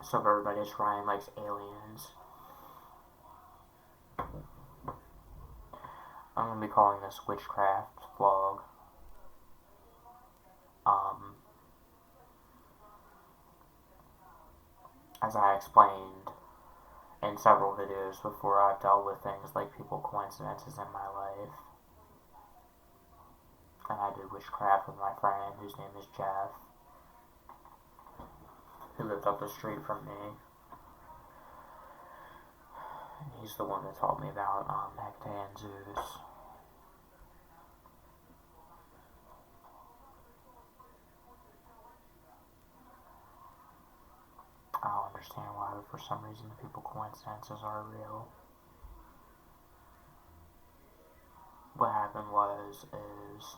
So if everybody's crying like aliens. I'm going to be calling this Witchcraft vlog. As I explained in several videos before, I've dealt with things like people coincidences in my life. And I did witchcraft with my friend, whose name is Jeff, who lived up the street from me. And he's the one that taught me about Hecate and Zeus. I don't understand why, but for some reason the people coincidences are real. What happened is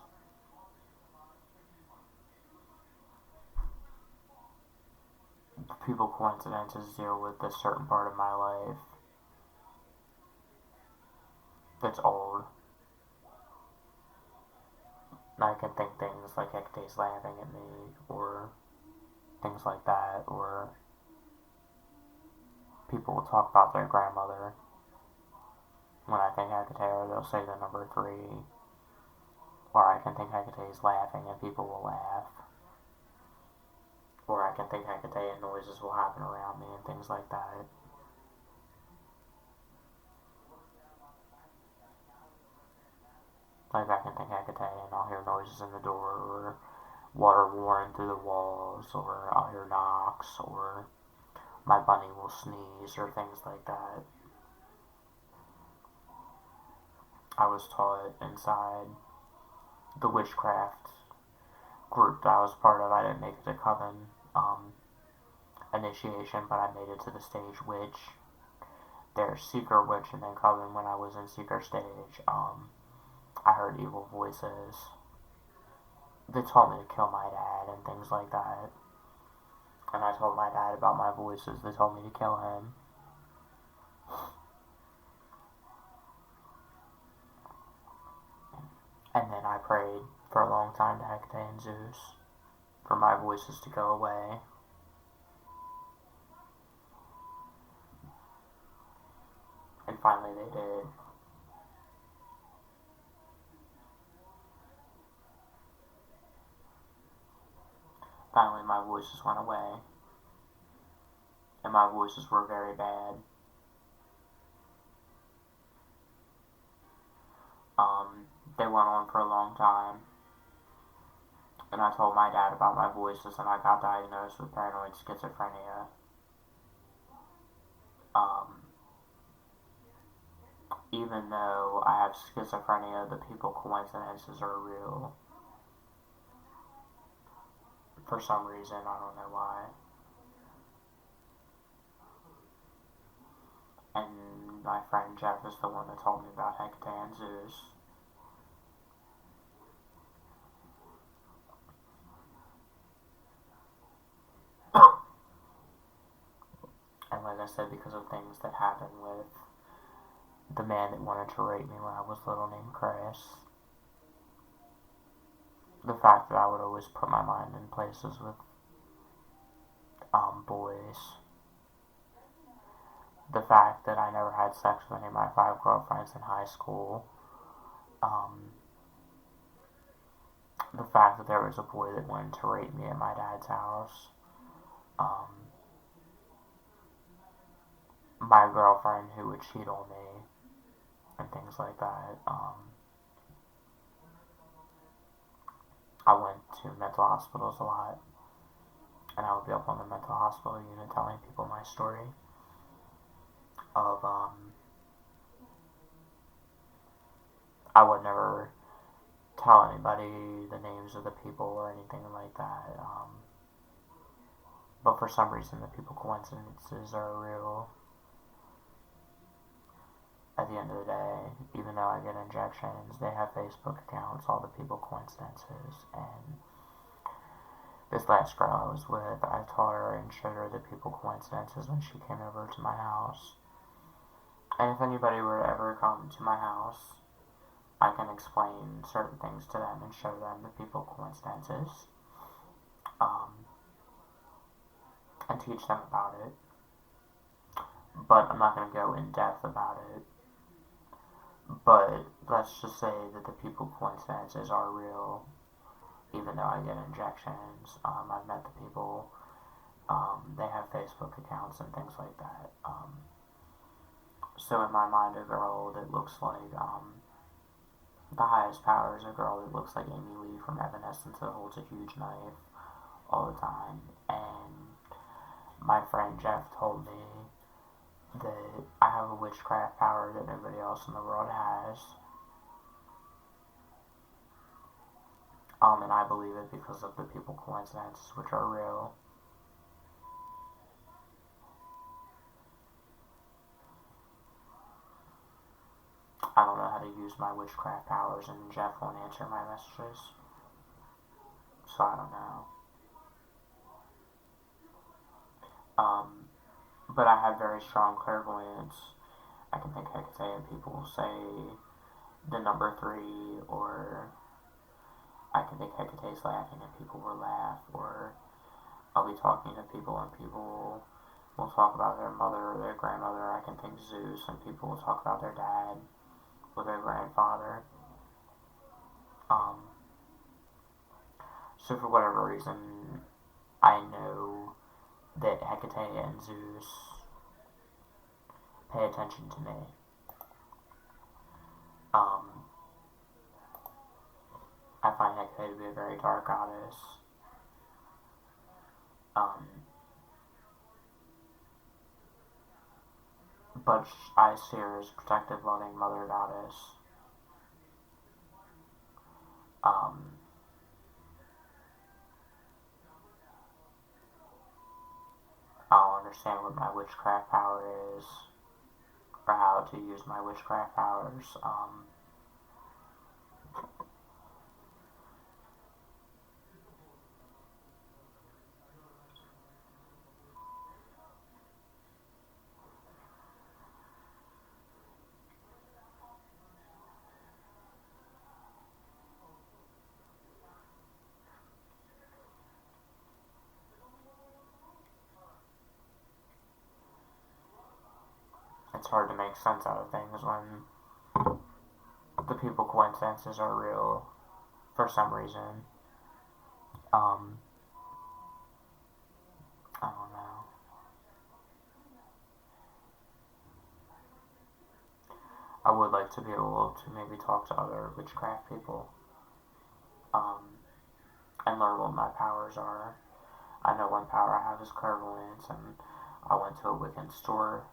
people coincidences deal with this certain part of my life that's old. And I can think things like Hecate's laughing at me, or things like that, or people will talk about their grandmother. When I think Hecate, they'll say the number 3. Or I can think Hecate's laughing and people will laugh. Or I can think Hecate and noises will happen around me and things like that. Like I can think Hecate and I'll hear noises in the door, or water roaring through the walls, or I'll hear knocks, or my bunny will sneeze, or things like that. I was taught inside the witchcraft group that I was part of. I didn't make it to coven initiation, but I made it to the stage witch. There's seeker witch and then coven. When I was in seeker stage, I heard evil voices. They told me to kill my dad and things like that. And I told my dad about my voices. They told me to kill him. And then I prayed for a long time to Hecate and Zeus for my voices to go away. And finally they did. Finally my voices went away. And my voices were very bad. They went on for a long time. And I told my dad about my voices, and I got diagnosed with paranoid schizophrenia. Even though I have schizophrenia, the people coincidences are real. For some reason, I don't know why. And my friend Jeff is the one that told me about Hecate and Zeus. And like I said, because of things that happened with the man that wanted to rape me when I was little named Chris, the fact that I would always put my mind in places with boys, the fact that I never had sex with any of my 5 girlfriends in high school, the fact that there was a boy that wanted to rape me at my dad's house, my girlfriend who would cheat on me, and things like that. I went to mental hospitals a lot, and I would be up on the mental hospital unit telling people my story of, I would never tell anybody the names of the people or anything like that, but for some reason the people coincidences are real. At the end of the day, even though I get injections, they have Facebook accounts, all the people coincidences, and this last girl I was with, I taught her and showed her the people coincidences when she came over to my house. And if anybody were to ever come to my house, I can explain certain things to them and show them the people coincidences. and teach them about it. But I'm not going to go in depth about it. But let's just say that the people coincidences are real, even though I get injections. I've met the people. They have Facebook accounts and things like that. So in my mind, a girl that looks like the highest power is a girl that looks like Amy Lee from Evanescence that holds a huge knife all the time. And my friend Jeff told me that I have a witchcraft power that nobody else in the world has. And I believe it because of the people coincidences, which are real. I don't know how to use my witchcraft powers, and Jeff won't answer my messages. So I don't know. But I have very strong clairvoyance. I can think Hecate and people say the number 3, or I can think Hecate's laughing and people will laugh, or I'll be talking to people and people will talk about their mother or their grandmother. I can think Zeus and people will talk about their dad or their grandfather. So for whatever reason, I know that Hecate and Zeus pay attention to me. I find Hecate to be a very dark goddess. But I see her as a protective, loving mother goddess. I don't understand what my witchcraft power is, or how to use my witchcraft powers. It's hard to make sense out of things when the people coincidences are real for some reason. I don't know. I would like to be able to maybe talk to other witchcraft people, and learn what my powers are. I know one power I have is clairvoyance, and I went to a Wiccan store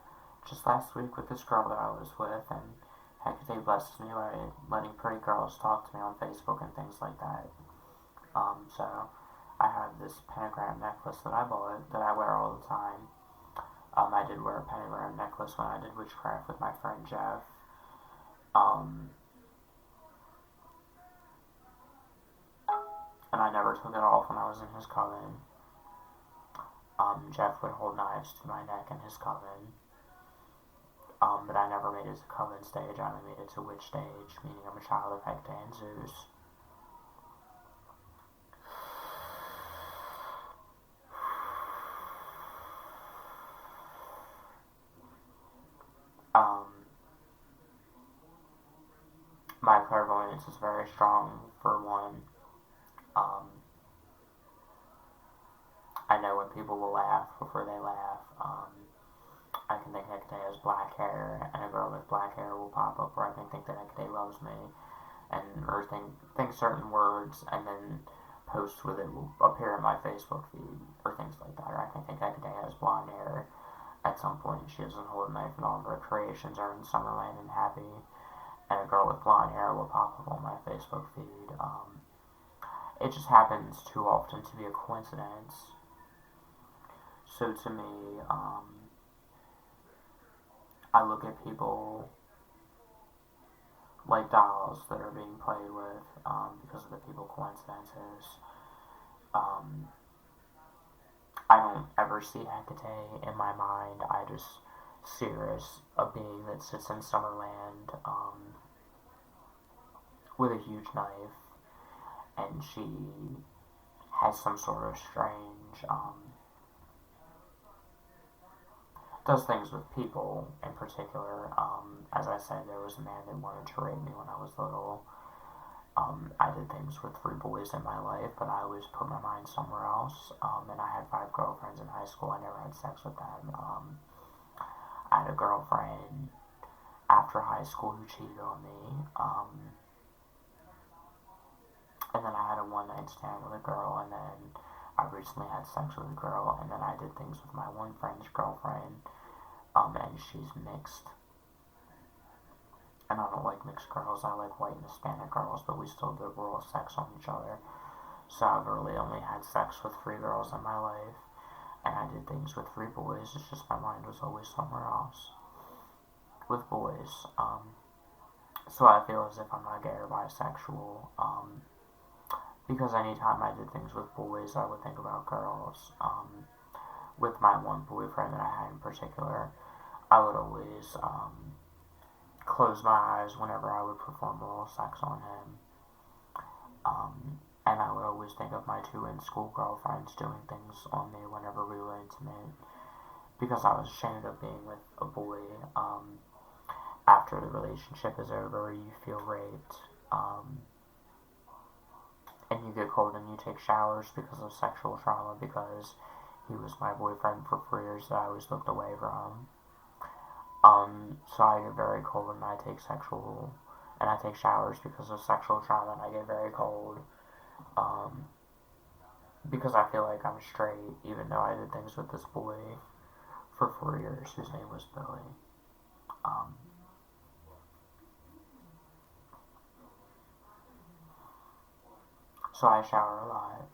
just last week with this girl that I was with, and Hecate blesses me by letting pretty girls talk to me on Facebook and things like that. So I have this pentagram necklace that I bought that I wear all the time. I did wear a pentagram necklace when I did witchcraft with my friend Jeff. And I never took it off when I was in his coven. Jeff would hold knives to my neck in his coven. But I never made it to coven stage. I only made it to witch stage, meaning I'm a child of Hecate and Zeus. My clairvoyance is very strong, for one. I know when people will laugh before they laugh. I can think Hecate has black hair, and a girl with black hair will pop up where I can think that Hecate loves me, or think certain words, and then posts with it will appear in my Facebook feed, or things like that. Or I can think Hecate has blonde hair at some point, and she doesn't hold a knife, and all of her creations are in Summerland and happy, and a girl with blonde hair will pop up on my Facebook feed. It just happens too often to be a coincidence. So to me, I look at people like dolls that are being played with because of the people coincidences. I don't ever see Hecate in my mind. I just see her as a being that sits in Summerland with a huge knife, and she has some sort of strange does things with people in particular. As I said, there was a man that wanted to rape me when I was little. I did things with 3 boys in my life, but I always put my mind somewhere else. And I had 5 girlfriends in high school. I never had sex with them. I had a girlfriend after high school who cheated on me. And then I had a one-night stand with a girl, and then I recently had sex with a girl, and then I did things with my one friend's girlfriend, and she's mixed. And I don't like mixed girls, I like white and Hispanic girls, but we still did oral sex on each other. So I've really only had sex with 3 girls in my life, and I did things with 3 boys, it's just my mind was always somewhere else. With boys, so I feel as if I'm not gay or bisexual, because anytime I did things with boys, I would think about girls. With my one boyfriend that I had in particular, I would always close my eyes whenever I would perform oral sex on him. And I would always think of my 2 in-school girlfriends doing things on me whenever we were intimate, because I was ashamed of being with a boy. After the relationship is over, you feel raped. And you get cold and you take showers because of sexual trauma, because he was my boyfriend for 4 years that I always looked away from. So I get very cold and I take showers because of sexual trauma, and I get very cold, because I feel like I'm straight, even though I did things with this boy for 4 years whose name was Billy. So I shower a lot.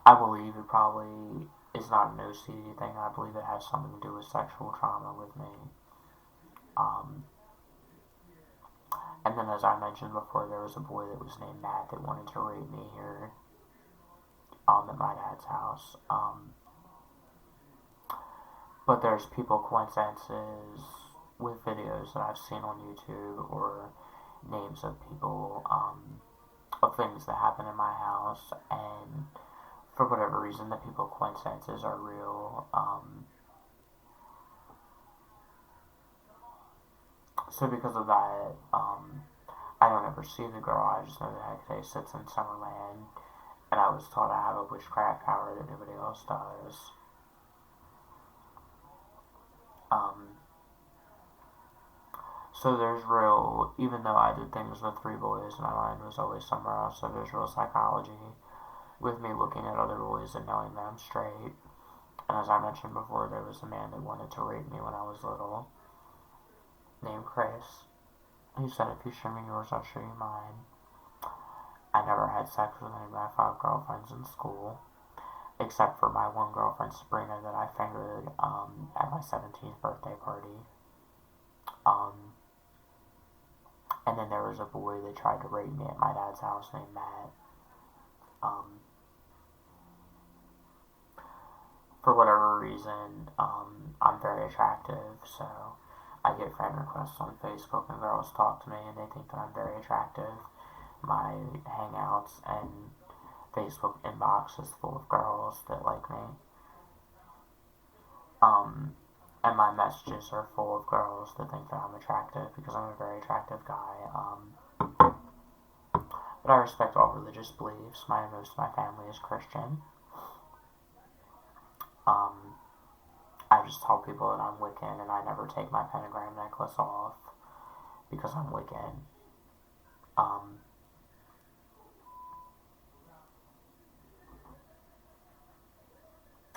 I believe it probably is not an OCD thing. I believe it has something to do with sexual trauma with me. And then, as I mentioned before, there was a boy that was named Matt that wanted to rape me here at my dad's house. But there's people coincidences with videos that I've seen on YouTube, or names of people, of things that happen in my house, and for whatever reason, the people coincidences are real. So because of that, I don't ever see the girl. I just know that Hecate sits in Summerland, and I was taught I have a witchcraft power that nobody else does. So there's real, even though I did things with 3 boys, my mind was always somewhere else, so there's real psychology with me looking at other boys and knowing that I'm straight. And as I mentioned before, there was a man that wanted to rape me when I was little, named Chris. He said, if you show me yours, I'll show you mine. I never had sex with any of my 5 girlfriends in school, except for my one girlfriend, Sabrina, that I fingered at my 17th birthday party. And then there was a boy that tried to rape me at my dad's house named Matt. For whatever reason, I'm very attractive, so I get friend requests on Facebook and girls talk to me and they think that I'm very attractive. My hangouts and Facebook inbox is full of girls that like me. And my messages are full of girls that think that I'm attractive because I'm a very attractive guy. But I respect all religious beliefs. Most of my family is Christian. I just tell people that I'm Wiccan, and I never take my pentagram necklace off because I'm Wiccan.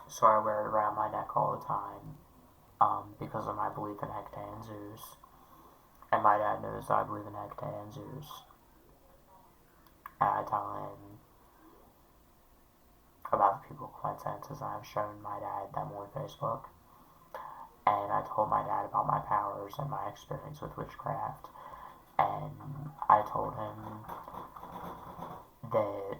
So I wear it around my neck all the time, because of my belief in Hecate and Zeus. And my dad knows that I believe in Hecate and Zeus. And I tell him about the people coincidences, and I've shown my dad them on Facebook. And I told my dad about my powers and my experience with witchcraft. And I told him that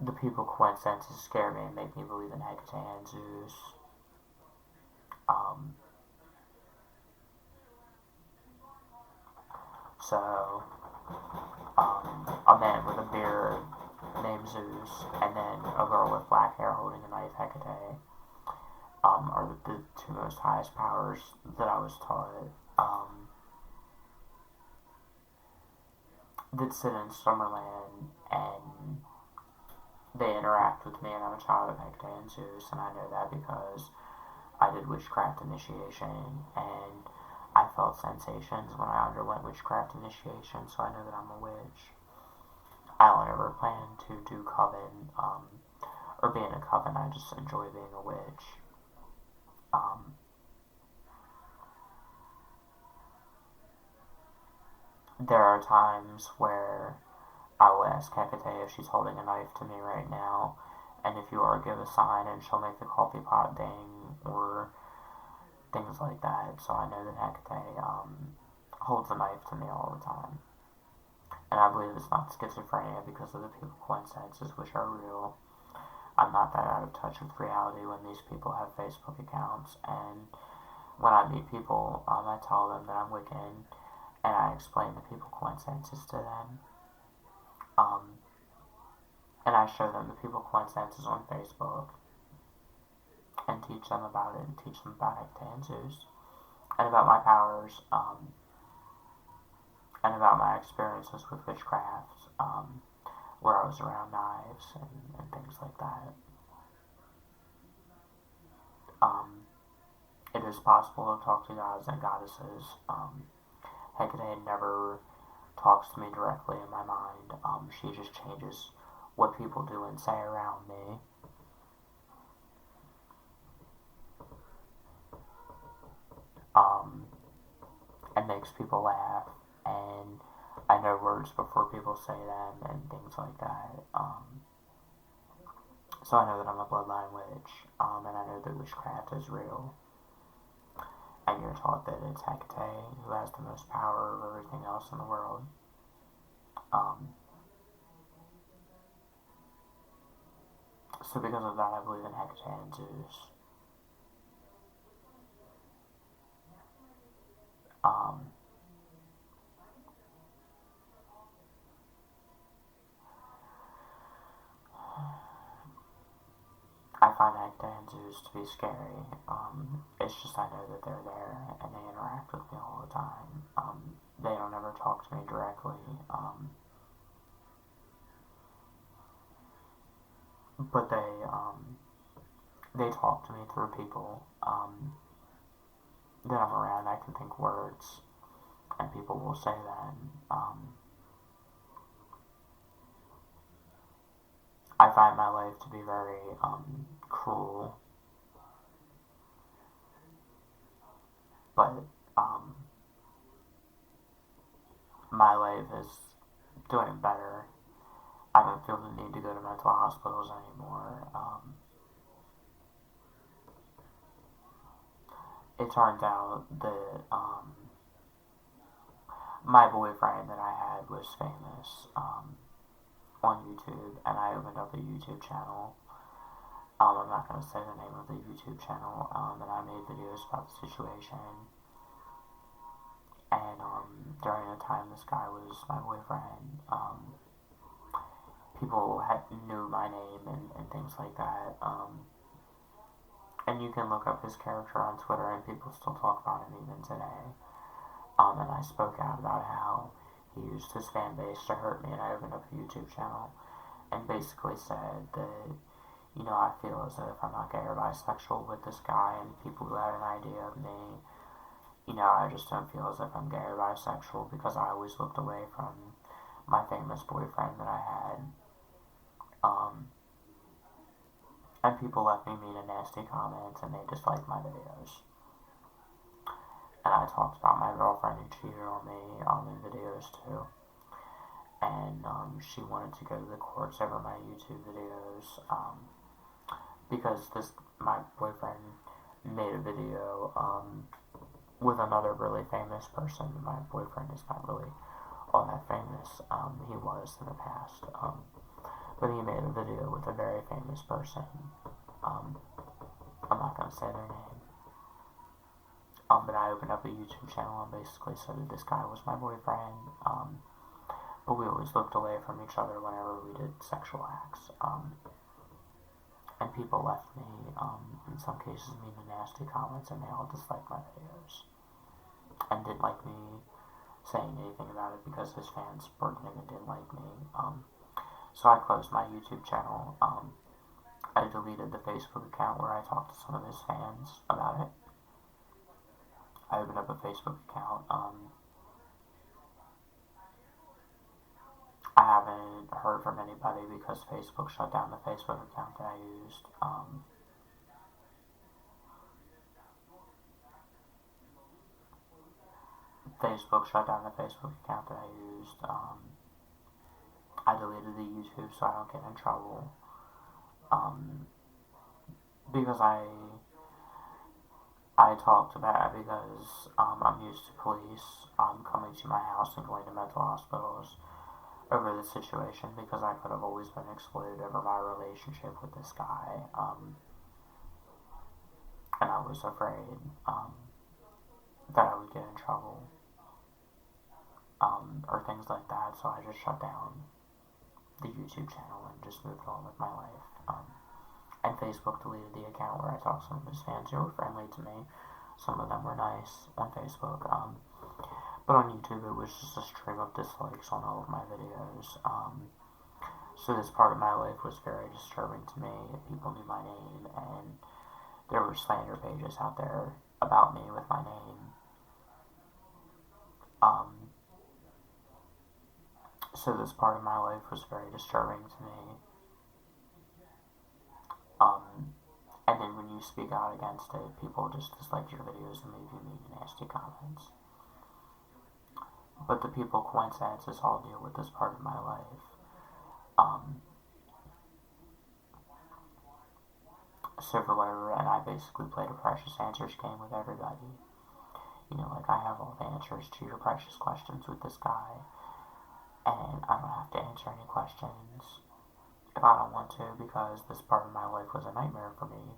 the people coincidences scare me and make me believe in Hecate and Zeus. So, a man with a beard named Zeus, and then a girl with black hair holding a knife, Hecate, are the two most highest powers that I was taught, that sit in Summerland, and they interact with me, and I'm a child of Hecate and Zeus, and I know that because I did witchcraft initiation, and I felt sensations when I underwent witchcraft initiation, so I know that I'm a witch. I don't ever plan to do coven, or be in a coven. I just enjoy being a witch. There are times where I will ask Hecate if she's holding a knife to me right now, and if you are, give a sign, and she'll make the coffee pot ding, or things like that. So I know that Hecate holds a knife to me all the time. And I believe it's not schizophrenia because of the people coincidences, which are real. I'm not that out of touch with reality when these people have Facebook accounts, and when I meet people, I tell them that I'm Wiccan, and I explain the people coincidences to them. And I show them the people coincidences on Facebook, and teach them about it, and teach them about Hecate and Zeus, and about my powers, and about my experiences with witchcraft, where I was around knives and things like that. It is possible to talk to gods and goddesses. Hecate never talks to me directly in my mind. She just changes what people do and say around me. And makes people laugh, and I know words before people say them, and things like that. So I know that I'm a bloodline witch, and I know that witchcraft is real. And you're taught that it's Hecate who has the most power over everything else in the world. So because of that, I believe in Hecate and Zeus. I find Hecate and Zeus to be scary. It's just I know that they're there and they interact with me all the time. They don't ever talk to me directly. But they talk to me through people that I'm around. I can think words, and people will say them. I find my life to be very cruel, but my life is doing better. I don't feel the need to go to mental hospitals anymore. It turns out that my boyfriend that I had was famous on YouTube, and I opened up a YouTube channel. I'm not going to say the name of the YouTube channel, and I made videos about the situation. And during the time this guy was my boyfriend, people knew my name and things like that. And you can look up his character on Twitter, and people still talk about him even today. And I spoke out about how he used his fan base to hurt me, and I opened up a YouTube channel and basically said that, I feel as if I'm not gay or bisexual with this guy, and people who have an idea of me, I just don't feel as if I'm gay or bisexual because I always looked away from my famous boyfriend that I had. And people left me mean and nasty comments, and they disliked my videos. And I talked about my girlfriend who cheated on me in videos too. And she wanted to go to the courts over my YouTube videos because my boyfriend made a video with another really famous person. My boyfriend is not really all that famous. He was in the past. But he made a video with a very famous person. I'm not going to say their name. But I opened up a YouTube channel and basically said that this guy was my boyfriend. but we always looked away from each other whenever we did sexual acts. And people left me, in some cases, mean and nasty comments, and they all disliked my videos. And didn't like me saying anything about it because his fans were and didn't like me. So I closed my YouTube channel. I deleted the Facebook account where I talked to some of his fans about it. I opened up a Facebook account. I haven't heard from anybody because Facebook shut down the Facebook account that I used. Facebook shut down the Facebook account that I used. I deleted the YouTube so I don't get in trouble. Because I talked about it because I'm used to police coming to my house and going to mental hospitals over the situation because I could have always been exploited over my relationship with this guy. And I was afraid that I would get in trouble or things like that, so I just shut down the YouTube channel and just moved on with my life. And Facebook deleted the account where I talked to some of his fans who were friendly to me. Some of them were nice on Facebook. But on YouTube, it was just a string of dislikes on all of my videos. So this part of my life was very disturbing to me. People knew my name, and there were slander pages out there about me with my name. So this part of my life was very disturbing to me. And then when you speak out against it, people just dislike your videos and leave you mean and nasty comments. But the people coincidences all deal with this part of my life. And I basically played a precious answers game with everybody. You know, like I have all the answers to your precious questions with this guy, and I don't have to answer any questions if I don't want to because this part of my life was a nightmare for me.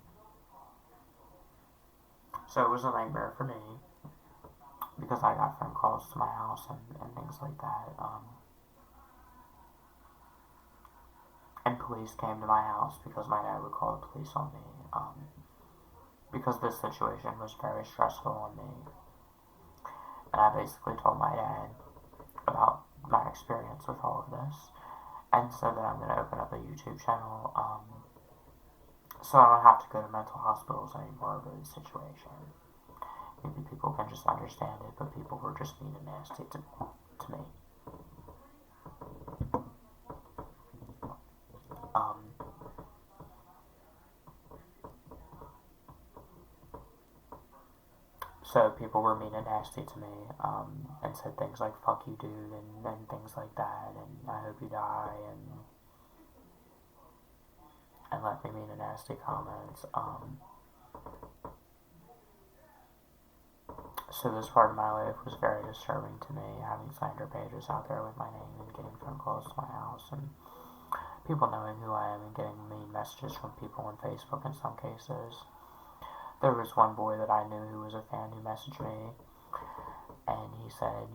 So it was a nightmare for me because I got phone calls to my house and things like that. And police came to my house because my dad would call the police on me. Because this situation was very stressful on me. And I basically told my dad about my experience with all of this and said that I'm going to open up a YouTube channel so I don't have to go to mental hospitals anymore over the situation. Maybe people can just understand it, but people were just mean and nasty to me. So people were mean and nasty to me, and said things like "fuck you, dude," and things like that, and "I hope you die," and left me mean and nasty comments. So this part of my life was very disturbing to me, having slander pages out there with my name and getting phone calls to my house and people knowing who I am and getting mean messages from people on Facebook in some cases. There was one boy that I knew who was a fan who messaged me, and he said,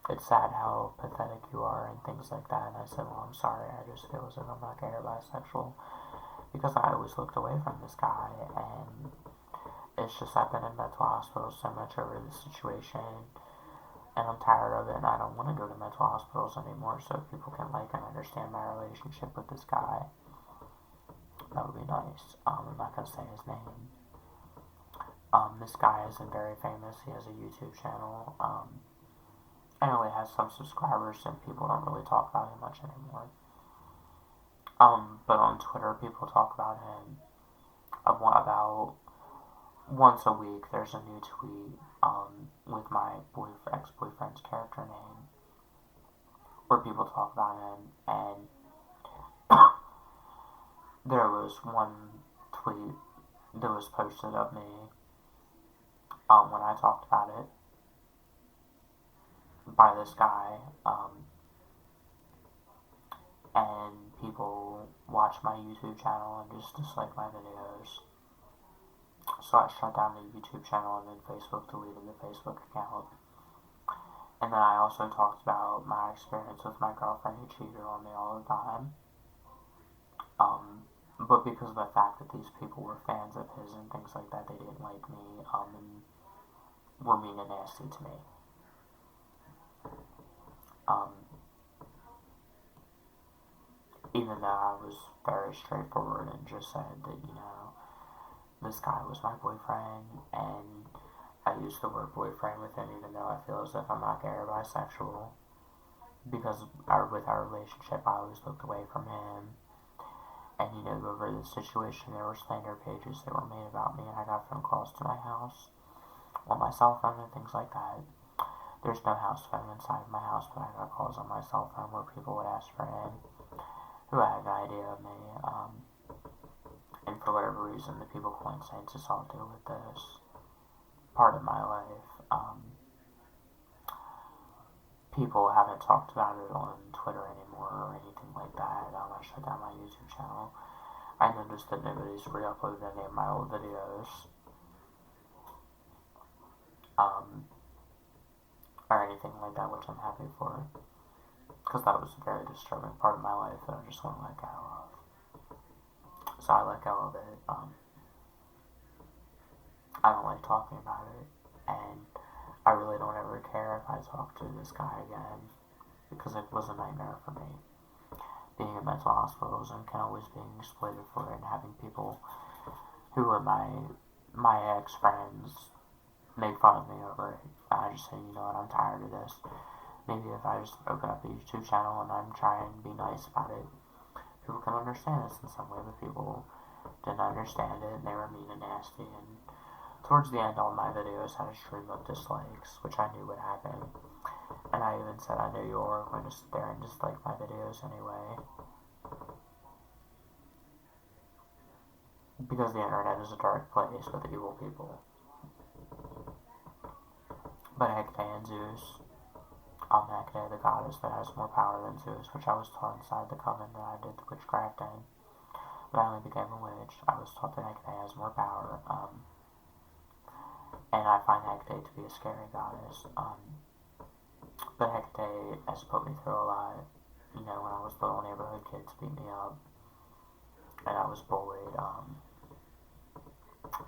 it's sad how pathetic you are and things like that. And I said, well, I'm sorry, I just feel as if I'm not gay or bisexual, because I always looked away from this guy, and it's just I've been in mental hospitals so much over this situation, and I'm tired of it, and I don't want to go to mental hospitals anymore, so if people can like and understand my relationship with this guy, that would be nice. I'm not going to say his name. This guy isn't very famous. He has a YouTube channel. And only has some subscribers, and people don't really talk about him much anymore. But on Twitter, people talk about him about once a week. There's a new tweet with my ex-boyfriend's character name where people talk about him, and there was one tweet that was posted of me when I talked about it by this guy, and people watch my YouTube channel and just dislike my videos. So I shut down the YouTube channel, and then Facebook deleted the Facebook account. And then I also talked about my experience with my girlfriend who cheated on me all the time. But because of the fact that these people were fans of his and things like that, they didn't like me, and were mean and nasty to me. Even though I was very straightforward and just said that, this guy was my boyfriend, and I used the word boyfriend with him even though I feel as if I'm not gay or bisexual. Because with our relationship, I always looked away from him. And, over the situation, there were slander pages that were made about me, and I got phone calls to my house on my cell phone and things like that. There's no house phone inside of my house, but I got calls on my cell phone where people would ask for him, who had an idea of me, and for whatever reason, the people coincidence assaulted with this part of my life. People haven't talked about it on Twitter anymore or anything like that. I shut down my YouTube channel. I noticed that nobody's re-uploaded any of my old videos, or anything like that, which I'm happy for, because that was a very disturbing part of my life that I just want to let go of. So I let go of it. I don't like talking about it, and I really don't ever care if I talk to this guy again, because it was a nightmare for me. Being in mental hospitals and always being exploited for it, and having people who were my ex-friends make fun of me over it. I just say, you know what, I'm tired of this. Maybe if I just open up a YouTube channel and I'm trying to be nice about it, people can understand this in some way, but people didn't understand it, and they were mean and nasty, and towards the end, all my videos had a stream of dislikes, which I knew would happen. And I even said I knew you all were going to sit there and dislike my videos anyway. Because the internet is a dark place with evil people. But Hecate and Zeus, Hecate, the goddess that has more power than Zeus, which I was taught inside the coven that I did the witchcraft in. But I only became a witch. I was taught that Hecate has more power. And I find Hecate to be a scary goddess. But Hecate has put me through a lot. When I was little, neighborhood kids beat me up, and I was bullied.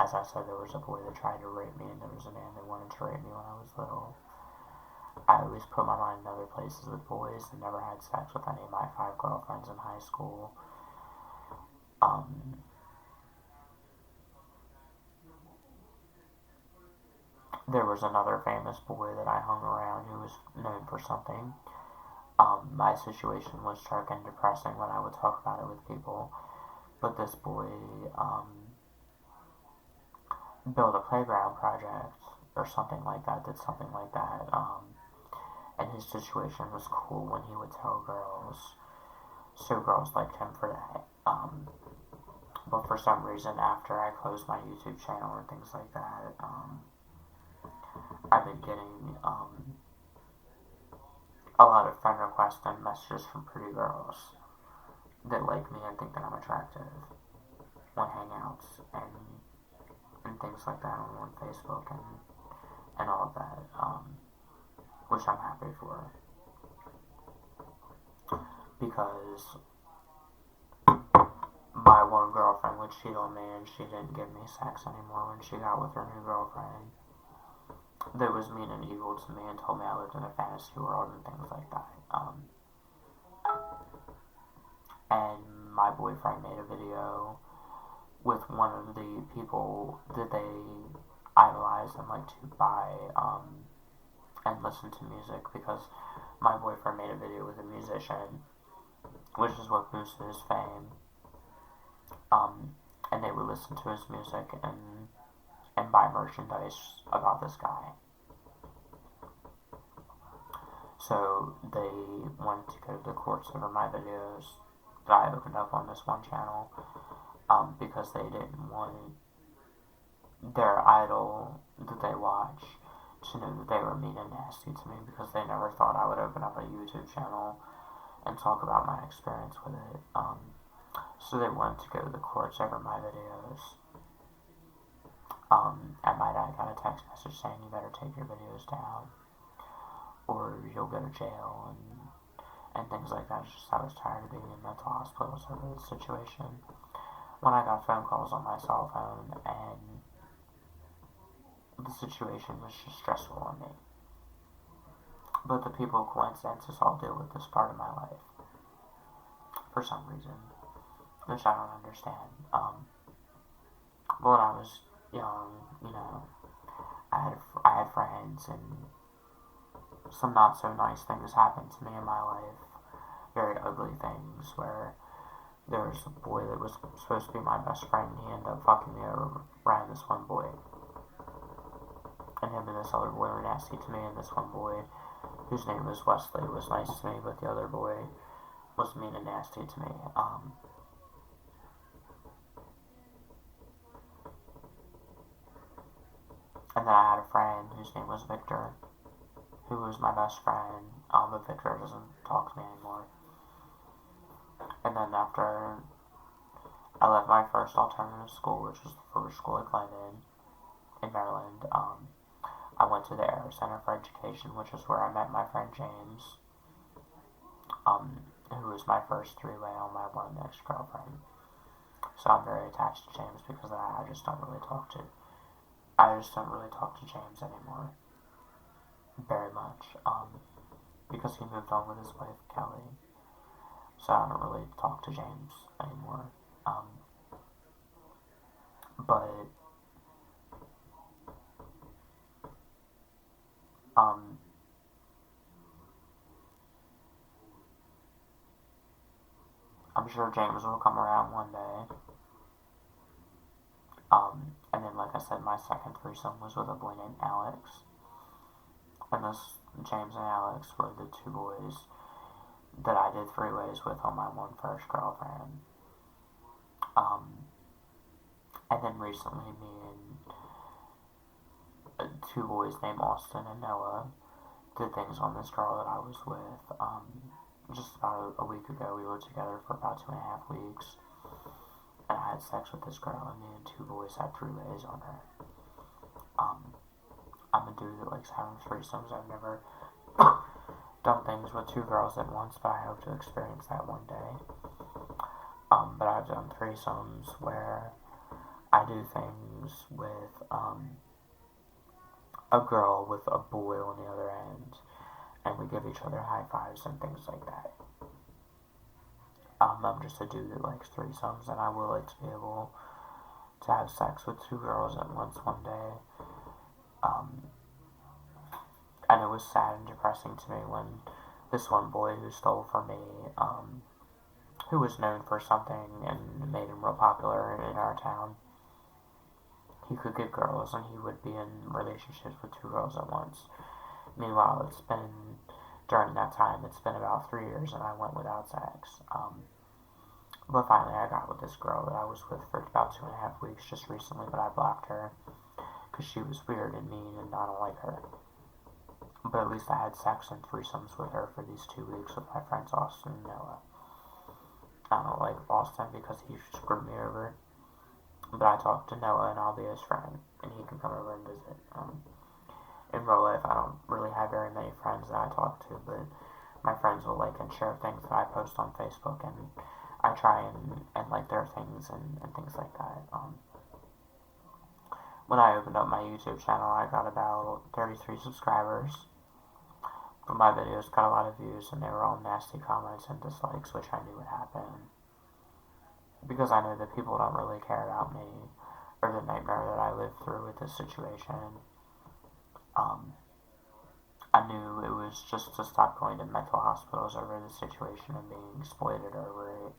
As I said, there was a boy that tried to rape me, and there was a man that wanted to rape me when I was little. I always put my mind in other places with boys and never had sex with any of my 5 girlfriends in high school. There was another famous boy that I hung around who was known for something. My situation was dark and depressing when I would talk about it with people, but this boy built a playground project or something like that, did something like that, and his situation was cool when he would tell girls, so girls liked him for that. But for some reason, after I closed my YouTube channel and things like that, I've been getting a lot of friend requests and messages from pretty girls that like me and think that I'm attractive on Hangouts and things like that on Facebook and all of that, which I'm happy for, because my one girlfriend would cheat on me and she didn't give me sex anymore when she got with her new girlfriend that was mean and evil to me and told me I lived in a fantasy world and things like that. And my boyfriend made a video with one of the people that they idolize and like to buy and listen to music, because my boyfriend made a video with a musician, which is what boosted his fame. And they would listen to his music and buy merchandise about this guy. So they wanted to go to the courts over my videos that I opened up on this one channel, because they didn't want their idol that they watch to know that they were mean and nasty to me, because they never thought I would open up a YouTube channel and talk about my experience with it. So they wanted to go to the courts over my videos. And my dad got a text message saying, you better take your videos down. or you'll go to jail, and things like that. It's just I was tired of being in mental hospitals over the situation. When I got phone calls on my cell phone, and the situation was just stressful on me. But the people, coincidences, all deal with this part of my life for some reason, which I don't understand. But when I was young, I had friends, and some not so nice things happened to me in my life. Very ugly things, where there was a boy that was supposed to be my best friend, and he ended up fucking me over around this one boy. And him and this other boy were nasty to me, and this one boy, whose name was Wesley, was nice to me, but the other boy was mean and nasty to me. And then I had a friend whose name was Victor, who was my best friend, but Victor doesn't talk to me anymore. And then after I left my first alternative school, which was the first school I climbed in Maryland, I went to the Air Center for Education, which is where I met my friend James, who was my first three-way on my one ex-girlfriend. So I'm very attached to James because of that. I just don't really talk to James anymore. Very much. Because he moved on with his wife, Kelly. So I don't really talk to James anymore. But I'm sure James will come around one day. And then, like I said, my second threesome was with a boy named Alex. And this James and Alex were the two boys that I did three ways with on my one first girlfriend. And then recently, me and two boys named Austin and Noah did things on this girl that I was with. Just about a week ago, we were together for about 2.5 weeks. And I had sex with this girl, and me and two boys had three ways on her. I'm a dude that likes having threesomes. I've never done things with two girls at once, but I hope to experience that one day. But I've done threesomes where I do things with a girl with a boy on the other end, and we give each other high fives and things like that. I'm just a dude that likes threesomes, and I would like to be able to have sex with two girls at once one day. And it was sad and depressing to me when this one boy who stole from me, who was known for something and made him real popular in our town, he could get girls, and he would be in relationships with two girls at once. Meanwhile, during that time, it's been about 3 years, and I went without sex. But finally, I got with this girl that I was with for about 2.5 weeks just recently, but I blocked her because she was weird and mean, and I don't like her. But at least I had sex and threesomes with her for these 2 weeks with my friends Austin and Noah. I don't like Austin because he screwed me over, but I talked to Noah, and I'll be his friend, and he can come over and visit. In real life, I don't really have very many friends that I talk to, but my friends will like and share things that I post on Facebook, and I try and like their things and things like that. When I opened up my YouTube channel, I got about 33 subscribers, but my videos got a lot of views, and they were all nasty comments and dislikes, which I knew would happen, because I know that people don't really care about me or the nightmare that I lived through with this situation. I knew it was just to stop going to mental hospitals over the situation and being exploited over it,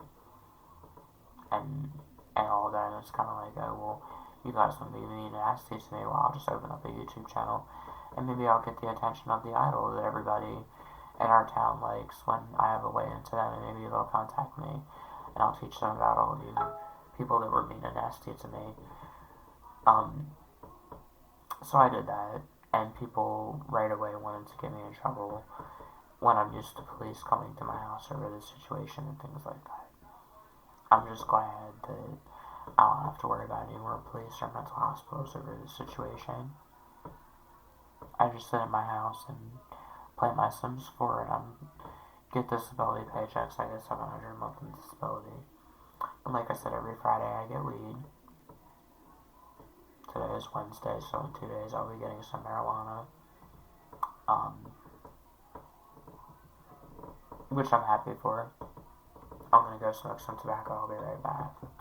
and all that. And it's kind of like, oh, well, you guys want to be mean and nasty to me, well, I'll just open up a YouTube channel, and maybe I'll get the attention of the idol that everybody in our town likes when I have a way into them, and maybe they'll contact me, and I'll teach them about all you people that were mean and nasty to me. So I did that, and people right away wanted to get me in trouble when I'm used to police coming to my house over the situation and things like that. I'm just glad that I don't have to worry about any more police or mental hospitals over this situation. I just sit in my house and play my Sims 4 and get disability paychecks. I get $700 a month in disability. And like I said, every Friday I get weed. Today is Wednesday, so in 2 days I'll be getting some marijuana. Which I'm happy for. I'm gonna go smoke some tobacco. I'll be right back.